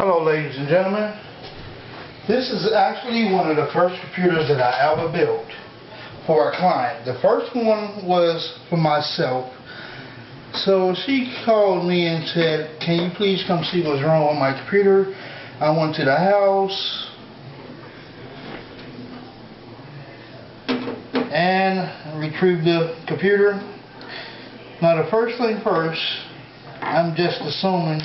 Hello ladies and gentlemen. This is actually one of the first computers that I ever built for a client. The first one was for myself. So she called me and said, can you please come see what's wrong with my computer? I went to the house and retrieved the computer. Now the first thing first, I'm just assuming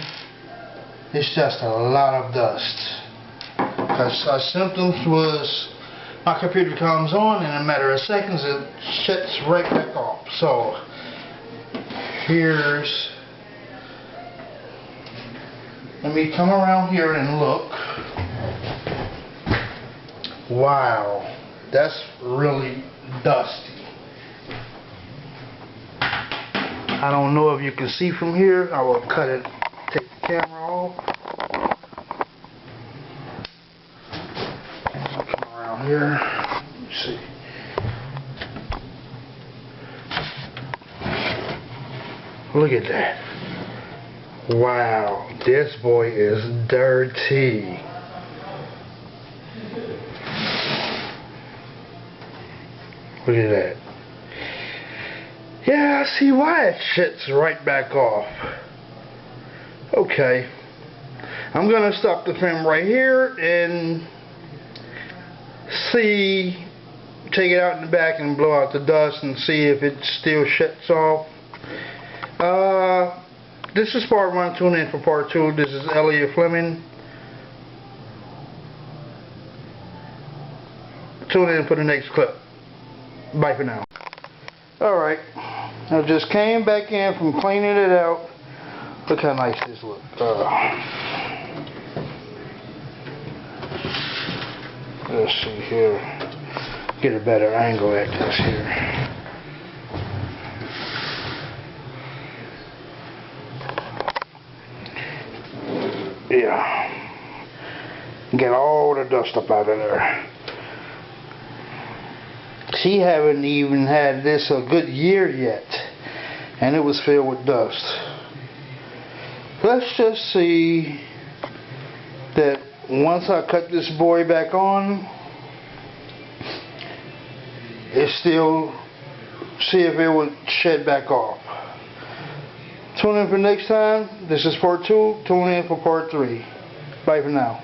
it's just a lot of dust. Because our symptoms was my computer comes on and in a matter of seconds it shuts right back off. So let me come around here and look. Wow, that's really dusty. I don't know if you can see from here. I will cut it, take the camera off. Come around here. Let's see. Look at that. Wow, this boy is dirty. Look at that. Yeah, I see why it shits right back off. Okay. I'm going to stop the film right here and take it out in the back and blow out the dust and see if it still shuts off. This is part 1. Tune in for part 2. This is Elliot Fleming. Tune in for the next clip. Bye for now. Alright, I just came back in from cleaning it out. Look how nice this looks. Let's see here. Get a better angle at this here. Yeah. Get all the dust up out of there. She haven't even had this a good year yet, and it was filled with dust. Let's just see that once I cut this boy back on, it still, see if it would shed back off. Tune in for next time. This is part 2. Tune in for part 3. Bye for now.